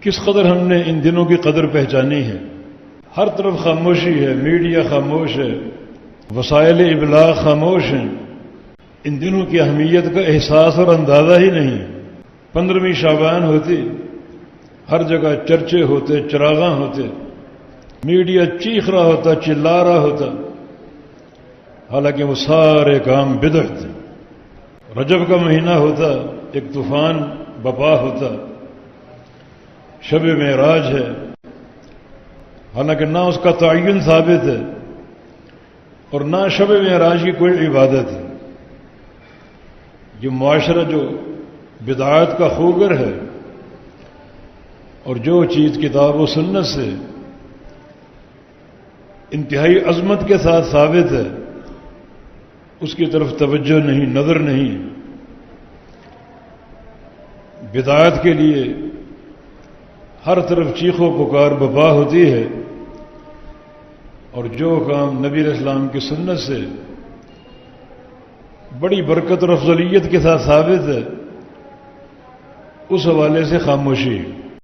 کس قدر ہم نے ان دنوں کی قدر پہچانی ہے۔ ہر طرف خاموشی ہے، میڈیا خاموش ہے، وسائل ابلاغ خاموش ہیں۔ ان دنوں کی اہمیت کا احساس اور اندازہ ہی نہیں۔ 15ویں شعبان ہوتی، ہر جگہ چرچے ہوتے، چراغاں ہوتے، میڈیا چیخ رہا ہوتا، چلا رہا ہوتا، حالانکہ وہ سارے کام بدعت تھے۔ رجب کا مہینہ ہوتا، ایک طوفان بپا ہوتا، شب معراج ہے، حالانکہ نہ اس کا تعین ثابت ہے اور نہ شب معراج کی کوئی عبادت ہے۔ یہ معاشرہ جو بدعات کا خوگر ہے اور جو چیز کتاب و سنت سے انتہائی عظمت کے ساتھ ثابت ہے، اس کی طرف توجہ نہیں، نظر نہیں۔ بدعات کے لیے ہر طرف چیخ و پکار بپا ہوتی ہے، اور جو کام نبی علیہ السلام کی سنت سے بڑی برکت اور افضلیت کے ساتھ ثابت ہے، اس حوالے سے خاموشی ہے۔